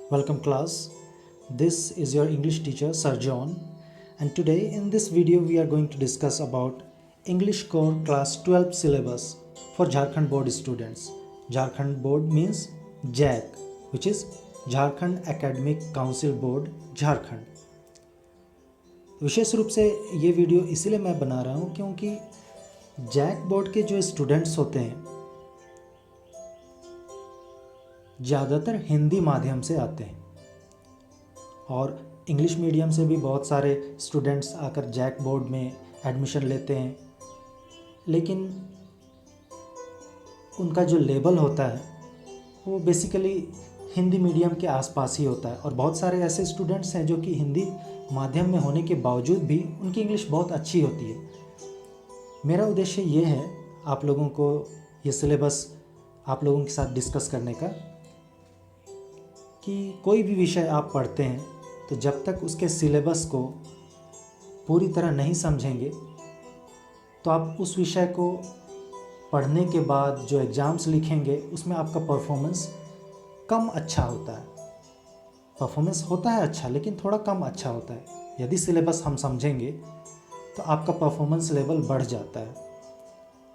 Welcome class. This is your English teacher Sir John, and today in this video we are going to discuss about English Core Class 12 syllabus for Jharkhand Board students. Jharkhand Board means JAC, which is Jharkhand Academic Council Board Jharkhand. विशेष रूप से ये video इसीलिए मैं बना रहा हूँ क्योंकि JAC board के जो स्टूडेंट्स होते हैं ज़्यादातर हिंदी माध्यम से आते हैं और इंग्लिश मीडियम से भी बहुत सारे स्टूडेंट्स आकर जैक बोर्ड में एडमिशन लेते हैं, लेकिन उनका जो लेवल होता है वो बेसिकली हिंदी मीडियम के आसपास ही होता है। और बहुत सारे ऐसे स्टूडेंट्स हैं जो कि हिंदी माध्यम में होने के बावजूद भी उनकी इंग्लिश बहुत अच्छी होती है। मेरा उद्देश्य ये है आप लोगों को ये सिलेबस आप लोगों के साथ डिस्कस करने का कि कोई भी विषय आप पढ़ते हैं तो जब तक उसके सिलेबस को पूरी तरह नहीं समझेंगे तो आप उस विषय को पढ़ने के बाद जो एग्ज़ाम्स लिखेंगे उसमें आपका परफॉर्मेंस कम अच्छा होता है। परफॉर्मेंस होता है अच्छा, लेकिन थोड़ा कम अच्छा होता है। यदि सिलेबस हम समझेंगे तो आपका परफॉर्मेंस लेवल बढ़ जाता है।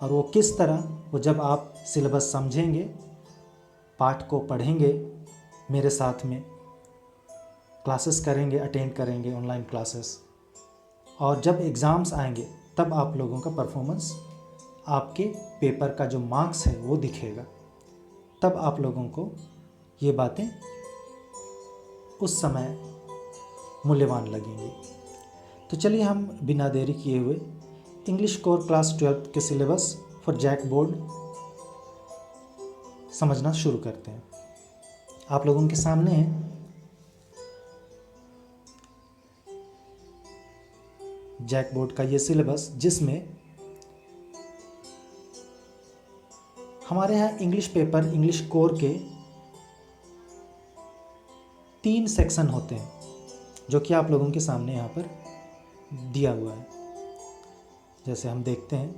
और वो किस तरह? वो जब आप सिलेबस समझेंगे, पाठ को पढ़ेंगे, मेरे साथ में क्लासेस करेंगे, अटेंड करेंगे ऑनलाइन क्लासेस, और जब एग्ज़ाम्स आएंगे तब आप लोगों का परफॉर्मेंस, आपके पेपर का जो मार्क्स है वो दिखेगा। तब आप लोगों को ये बातें उस समय मूल्यवान लगेंगी। तो चलिए हम बिना देरी किए हुए इंग्लिश कोर क्लास 12 के सिलेबस फॉर जैक बोर्ड समझना शुरू करते हैं। आप लोगों के सामने है जैक बोर्ड का ये सिलेबस, जिसमें हमारे यहाँ इंग्लिश पेपर, इंग्लिश कोर के 3 सेक्शन होते हैं जो कि आप लोगों के सामने यहाँ पर दिया हुआ है। जैसे हम देखते हैं,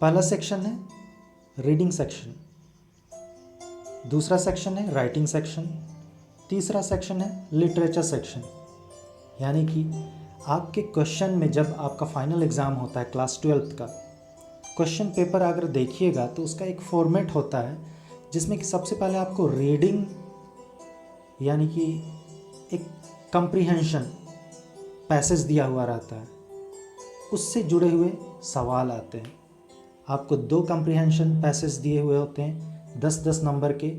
पहला सेक्शन है रीडिंग सेक्शन, दूसरा सेक्शन है राइटिंग सेक्शन, तीसरा सेक्शन है लिटरेचर सेक्शन। यानी कि आपके क्वेश्चन में जब आपका फाइनल एग्ज़ाम होता है क्लास 12 का, क्वेश्चन पेपर अगर देखिएगा तो उसका एक फॉर्मेट होता है जिसमें कि सबसे पहले आपको रीडिंग यानी कि एक कंप्रीहेंशन पैसेज दिया हुआ रहता है, उससे जुड़े हुए सवाल आते हैं। आपको 2 कंप्रीहेंशन पैसेज दिए हुए होते हैं 10-10 नंबर के।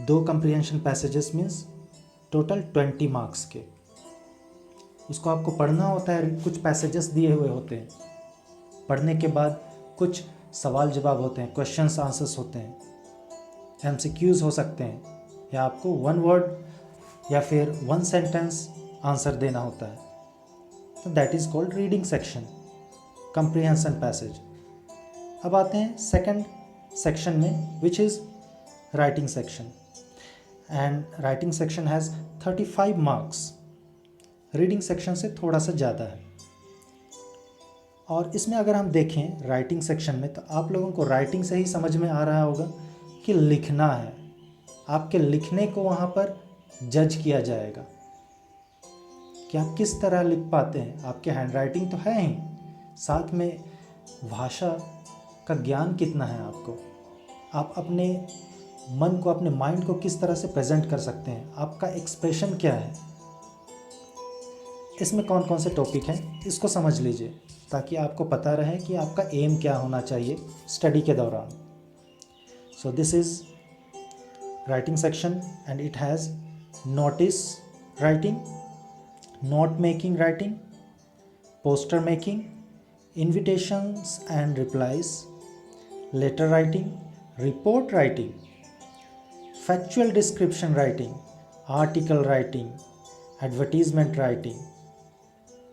2 comprehension passages means total 20 marks के। उसको आपको पढ़ना होता है। कुछ पैसेजेस दिए हुए होते हैं, पढ़ने के बाद कुछ सवाल जवाब होते हैं, क्वेश्चंस आंसर्स होते हैं, एमसीक्यूज़ हो सकते हैं, या आपको 1 वर्ड या फिर 1 सेंटेंस आंसर देना होता है। तो that is called reading section, comprehension passage. अब आते हैं सेकंड सेक्शन में, which is writing section, and writing section has 35 marks. Reading section से थोड़ा सा ज़्यादा है। और इसमें अगर हम देखें राइटिंग सेक्शन में, तो आप लोगों को राइटिंग से ही समझ में आ रहा होगा कि लिखना है। आपके लिखने को वहाँ पर जज किया जाएगा कि आप किस तरह लिख पाते हैं। आपके हैंड राइटिंग तो है ही, साथ में भाषा का ज्ञान कितना है आपको, आप अपने मन को, अपने माइंड को किस तरह से प्रेजेंट कर सकते हैं, आपका एक्सप्रेशन क्या है। इसमें कौन कौन से टॉपिक हैं इसको समझ लीजिए, ताकि आपको पता रहे कि आपका एम क्या होना चाहिए स्टडी के दौरान। So this is writing section and it has notice writing, note making writing, poster making, invitations and replies, letter writing, report writing, factual description writing, article writing, advertisement writing।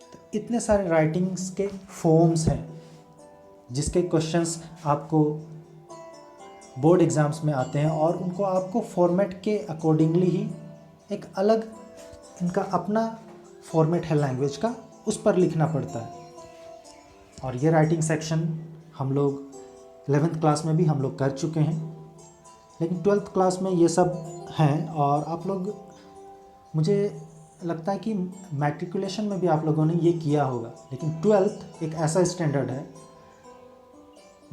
तो इतने सारे writings के forms हैं जिसके questions आपको board exams में आते हैं, और उनको आपको फॉर्मेट के अकॉर्डिंगली ही एक अलग इनका अपना फॉर्मेट है लैंग्वेज का, उस पर लिखना पड़ता है। और ये राइटिंग सेक्शन हम लोग 11th क्लास में भी हम लोग कर चुके हैं। लेकिन 12th क्लास में ये सब हैं। और आप लोग, मुझे लगता है कि मैट्रिकुलेशन में भी आप लोगों ने ये किया होगा, लेकिन 12th एक ऐसा स्टैंडर्ड है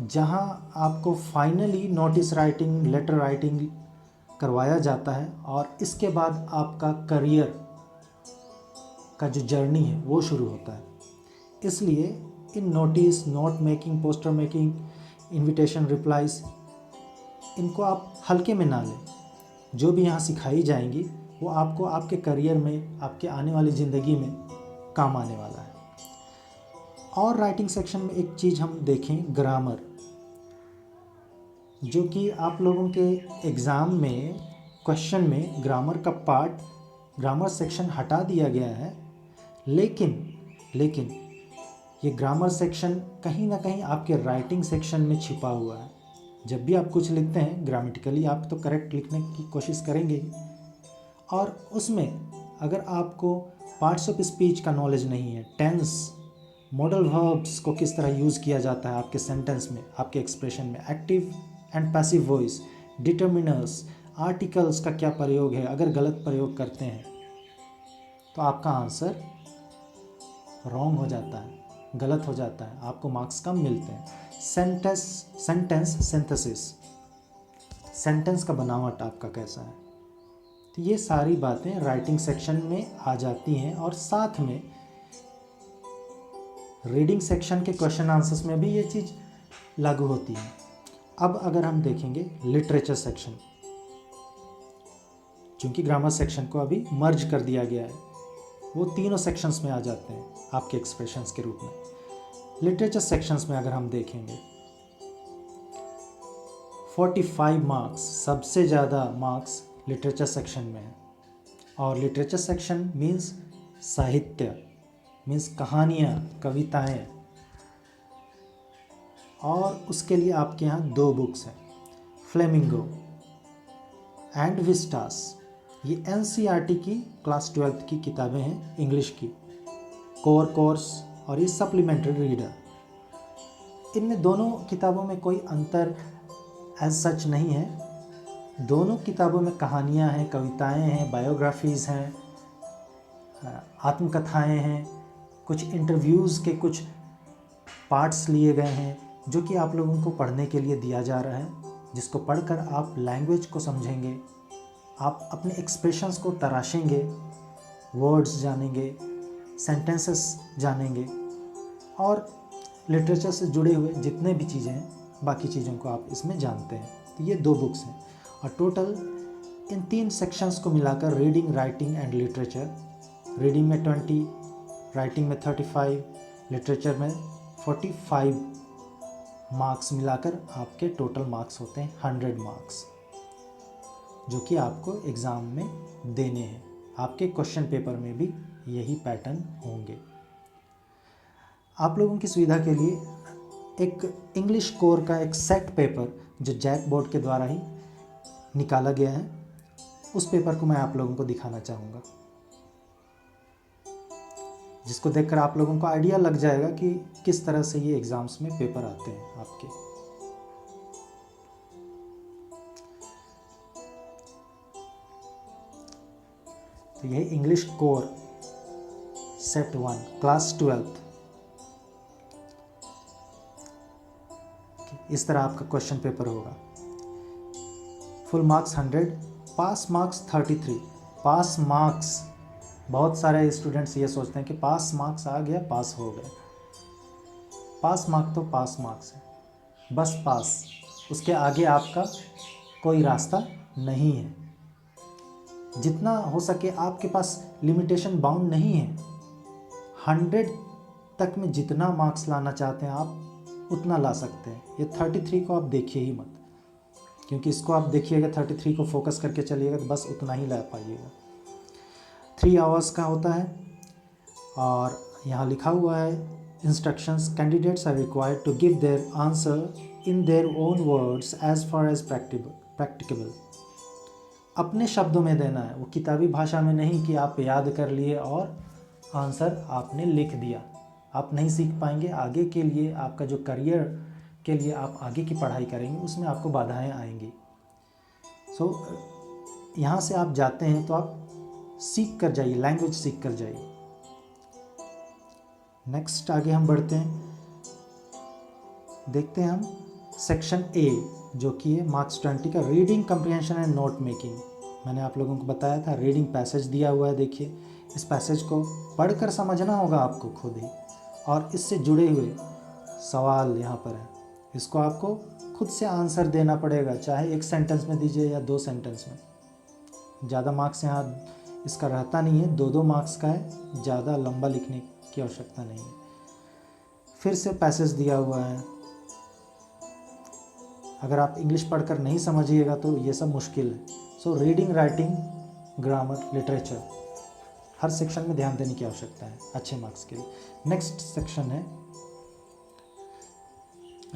जहाँ आपको finally notice writing, letter writing करवाया जाता है, और इसके बाद आपका करियर का जो जर्नी है वो शुरू होता है। इसलिए इन notice, note making, poster making, invitation replies, इनको आप हल्के में ना लें। जो भी यहाँ सिखाई जाएंगी वो आपको आपके करियर में, आपके आने वाली ज़िंदगी में काम आने वाला है। और राइटिंग सेक्शन में एक चीज़ हम देखें, ग्रामर, जो कि आप लोगों के एग्ज़ाम में, क्वेश्चन में ग्रामर का पार्ट, ग्रामर सेक्शन हटा दिया गया है। लेकिन ये ग्रामर सेक्शन कहीं ना कहीं आपके राइटिंग सेक्शन में छिपा हुआ है। जब भी आप कुछ लिखते हैं ग्रामेटिकली, आप तो करेक्ट लिखने की कोशिश करेंगे ही, और उसमें अगर आपको पार्ट्स ऑफ स्पीच का नॉलेज नहीं है, टेंस, मॉडल वर्ब्स को किस तरह यूज़ किया जाता है आपके सेंटेंस में, आपके एक्सप्रेशन में, active and passive voice, determiners, articles का क्या प्रयोग है, अगर गलत प्रयोग करते हैं तो आपका आंसर रॉन्ग हो जाता है, गलत हो जाता है, आपको मार्क्स कम मिलते हैं। सेंटेंस सिंथेसिस, सेंटेंस का बनावट आपका कैसा है, तो ये सारी बातें राइटिंग सेक्शन में आ जाती हैं। और साथ में रीडिंग सेक्शन के क्वेश्चन आंसर्स में भी ये चीज़ लागू होती है। अब अगर हम देखेंगे लिटरेचर सेक्शन, चूँकि ग्रामर सेक्शन को अभी मर्ज कर दिया गया है, वो तीनों सेक्शंस में आ जाते हैं आपके एक्सप्रेशंस के रूप में। लिटरेचर सेक्शंस में अगर हम देखेंगे 45 मार्क्स, सबसे ज़्यादा मार्क्स लिटरेचर सेक्शन में है। और लिटरेचर सेक्शन मीन्स साहित्य, मीन्स कहानियाँ, कविताएँ। और उसके लिए आपके यहाँ 2 बुक्स हैं, फ्लेमिंगो एंड विस्टास। ये NCERT की क्लास 12th की किताबें हैं, इंग्लिश की कोर कोर्स, और ये सप्लीमेंट्री रीडर। इनमें दोनों किताबों में कोई अंतर एज सच नहीं है। दोनों किताबों में कहानियाँ हैं, कविताएं हैं, बायोग्राफीज़ हैं, आत्मकथाएं हैं, कुछ इंटरव्यूज़ के कुछ पार्ट्स लिए गए हैं जो कि आप लोगों को पढ़ने के लिए दिया जा रहा है, जिसको पढ़कर आप लैंग्वेज को समझेंगे, आप अपने एक्सप्रेशंस को तराशेंगे, वर्ड्स जानेंगे, सेंटेंसेस जानेंगे, और लिटरेचर से जुड़े हुए जितने भी चीज़ें हैं, बाकी चीज़ों को आप इसमें जानते हैं। तो ये 2 बुक्स हैं, और टोटल इन 3 सेक्शंस को मिलाकर reading, writing and literature, reading में 20, राइटिंग में 35, लिटरेचर में 45 मार्क्स मिलाकर आपके टोटल मार्क्स होते हैं 100 मार्क्स, जो कि आपको एग्ज़ाम में देने हैं। आपके क्वेश्चन पेपर में भी यही पैटर्न होंगे। आप लोगों की सुविधा के लिए एक इंग्लिश कोर का एक सेट पेपर जो जैक बोर्ड के द्वारा ही निकाला गया है, उस पेपर को मैं आप लोगों को दिखाना चाहूँगा, जिसको देखकर आप लोगों को आइडिया लग जाएगा कि किस तरह से ये एग्ज़ाम्स में पेपर आते हैं आपके। तो यह English core set 1 class 12th, इस तरह आपका क्वेश्चन पेपर होगा। Full marks 100, pass marks 33। Pass marks, बहुत सारे स्टूडेंट्स ये सोचते हैं कि पास मार्क्स आ गया, पास हो गए। पास मार्क तो पास मार्क्स है, बस पास, उसके आगे आपका कोई रास्ता नहीं है। जितना हो सके आपके पास लिमिटेशन बाउंड नहीं है। 100 तक में जितना मार्क्स लाना चाहते हैं आप उतना ला सकते हैं। ये 33 को आप देखिए ही मत, क्योंकि इसको आप देखिएगा 33 को फोकस करके चलिएगा तो बस उतना ही ला पाइएगा। 3 आवर्स का होता है, और यहाँ लिखा हुआ है instructions, candidates are required to give their answer in their own words as far as practicable. अपने शब्दों में देना है, वो किताबी भाषा में नहीं कि आप याद कर लिए और आंसर आपने लिख दिया। आप नहीं सीख पाएंगे। आगे के लिए, आपका जो करियर के लिए आप आगे की पढ़ाई करेंगे उसमें आपको बाधाएं आएंगी। सो यहाँ से आप जाते हैं तो आप सीख कर जाइए, लैंग्वेज सीख कर जाइए। नेक्स्ट आगे हम बढ़ते हैं, देखते हैं हम सेक्शन ए जो कि है मार्क्स 20 का reading comprehension and note making. मैंने आप लोगों को बताया था रीडिंग पैसेज दिया हुआ है, देखिए इस पैसेज को पढ़कर समझना होगा आपको खुद ही, और इससे जुड़े हुए सवाल यहाँ पर है, इसको आपको खुद से आंसर देना पड़ेगा, चाहे एक सेंटेंस में दीजिए या 2 सेंटेंस में। ज़्यादा मार्क्स यहाँ इसका रहता नहीं है, 2-2 मार्क्स का है, ज़्यादा लंबा लिखने की आवश्यकता नहीं है। फिर से पैसेज दिया हुआ है, अगर आप इंग्लिश पढ़कर नहीं समझिएगा तो ये सब मुश्किल है। So reading, writing, grammar, literature, हर सेक्शन में ध्यान देने की आवश्यकता है अच्छे मार्क्स के लिए। नेक्स्ट सेक्शन है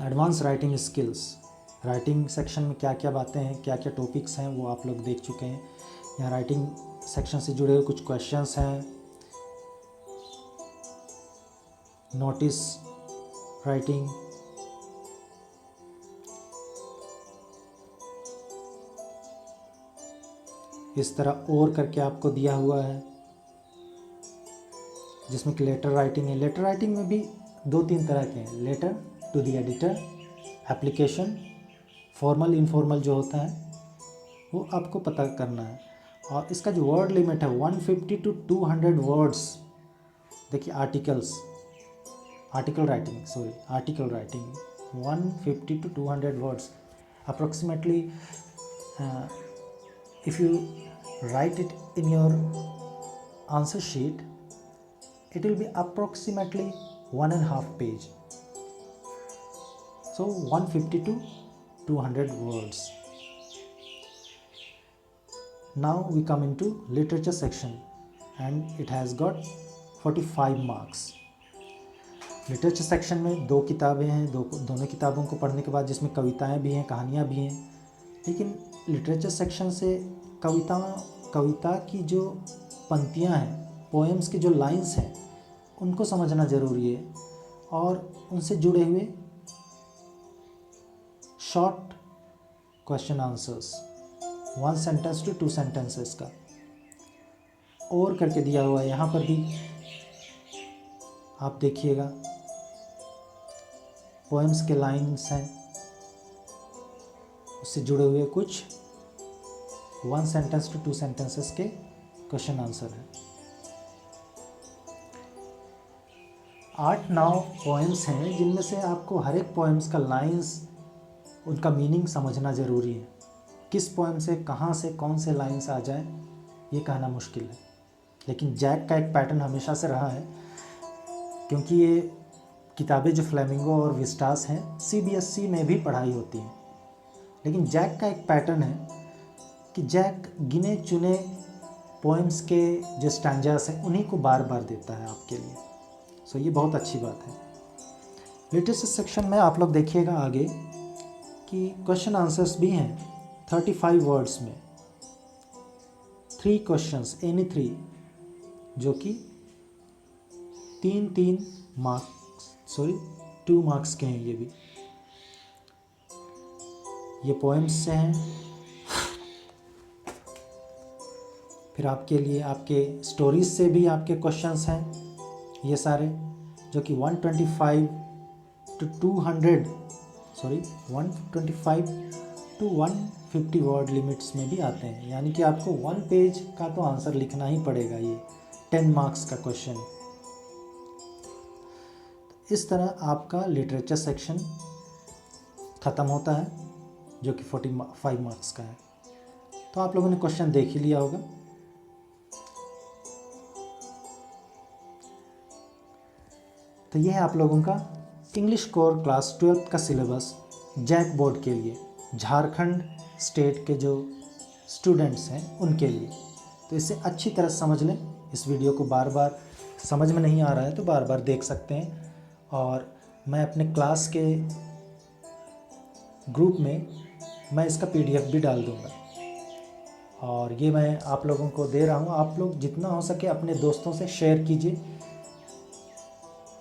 advance writing skills. Writing section में क्या क्या बातें हैं, क्या क्या टॉपिक्स हैं, वो आप लोग देख चुके हैं। यहाँ राइटिंग सेक्शन से जुड़े हुए कुछ क्वेश्चंस हैं, नोटिस राइटिंग, इस तरह और करके आपको दिया हुआ है, जिसमें कि लेटर राइटिंग है। लेटर राइटिंग में भी 2-3 तरह के हैं, letter to the editor, application, formal informal जो होता है वो आपको पता करना है। और इसका जो वर्ड लिमिट है 150 to 200 वर्ड्स। देखिए article writing 150 to 200 words approximately. if you write it in your answer sheet, it will be approximately 1.5 page. So 150 to 200 words. Now we come into literature section and it has got 45 marks. Literature section में 2 किताबें हैं, दोनों किताबों को पढ़ने के बाद जिसमें कविताएं भी हैं, कहानियां भी हैं। लेकिन लिटरेचर सेक्शन से कविता की जो पंक्तियां हैं, पोएम्स की जो लाइंस हैं, उनको समझना ज़रूरी है, और उनसे जुड़े हुए short question answers 1 sentence to 2 sentences का और करके दिया हुआ है। यहाँ पर भी आप देखिएगा पोएम्स के लाइंस हैं, उससे जुड़े हुए कुछ 1 सेंटेंस to 2 सेंटेंसेस के क्वेश्चन आंसर है। 8-9 पोएम्स हैं जिनमें से आपको हर एक पोएम्स का लाइंस, उनका मीनिंग समझना ज़रूरी है। किस पोएम से कहाँ से कौन से लाइंस आ जाए ये कहना मुश्किल है। लेकिन जैक का एक पैटर्न हमेशा से रहा है, क्योंकि ये किताबें जो फ्लेमिंगो और विस्टास हैं CBSE में भी पढ़ाई होती हैं। लेकिन जैक का एक पैटर्न है कि जैक गिने चुने पोएम्स के जो स्टैंजास हैं उन्हीं को बार बार देता है आपके लिए। सो ये बहुत अच्छी बात है। लिटरेचर सेक्शन में आप लोग देखिएगा आगे कि क्वेश्चन आंसर्स भी हैं 35 वर्ड्स में, 3 क्वेश्चंस, एनी 3, जो कि 2 मार्क्स के हैं। ये भी ये पोएम्स से हैं। फिर आपके लिए आपके स्टोरीज से भी आपके क्वेश्चंस हैं ये सारे, जो कि 125 to 150 वर्ड लिमिट्स में भी आते हैं। यानी कि आपको 1 पेज का तो आंसर लिखना ही पड़ेगा, ये 10 मार्क्स का क्वेश्चन। इस तरह आपका लिटरेचर सेक्शन ख़त्म होता है, जो कि 45 मार्क्स का है। तो आप लोगों ने क्वेश्चन देख ही लिया होगा। तो ये है आप लोगों का इंग्लिश कोर क्लास 12th का सिलेबस जैक बोर्ड के लिए, झारखंड स्टेट के जो स्टूडेंट्स हैं उनके लिए। तो इसे अच्छी तरह समझ लें। इस वीडियो को बार बार समझ में नहीं आ रहा है तो बार बार देख सकते हैं, और मैं अपने क्लास के ग्रुप में मैं इसका PDF भी डाल दूँगा, और ये मैं आप लोगों को दे रहा हूँ। आप लोग जितना हो सके अपने दोस्तों से शेयर कीजिए,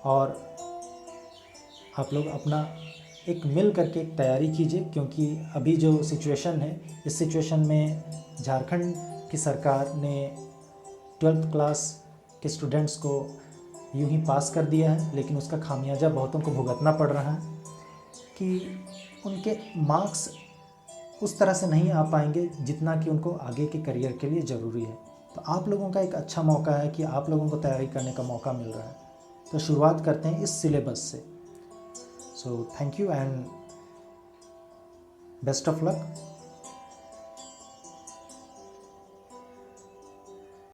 और आप लोग अपना एक मिल करके एक तैयारी कीजिए, क्योंकि अभी जो सिचुएशन है, इस सिचुएशन में झारखंड की सरकार ने 12th क्लास के स्टूडेंट्स को यूं ही पास कर दिया है, लेकिन उसका खामियाजा बहुतों को भुगतना पड़ रहा है कि उनके मार्क्स उस तरह से नहीं आ पाएंगे जितना कि उनको आगे के करियर के लिए ज़रूरी है। तो आप लोगों का एक अच्छा मौका है कि आप लोगों को तैयारी करने का मौका मिल रहा है। तो शुरुआत करते हैं इस सिलेबस से। So thank you and best of luck.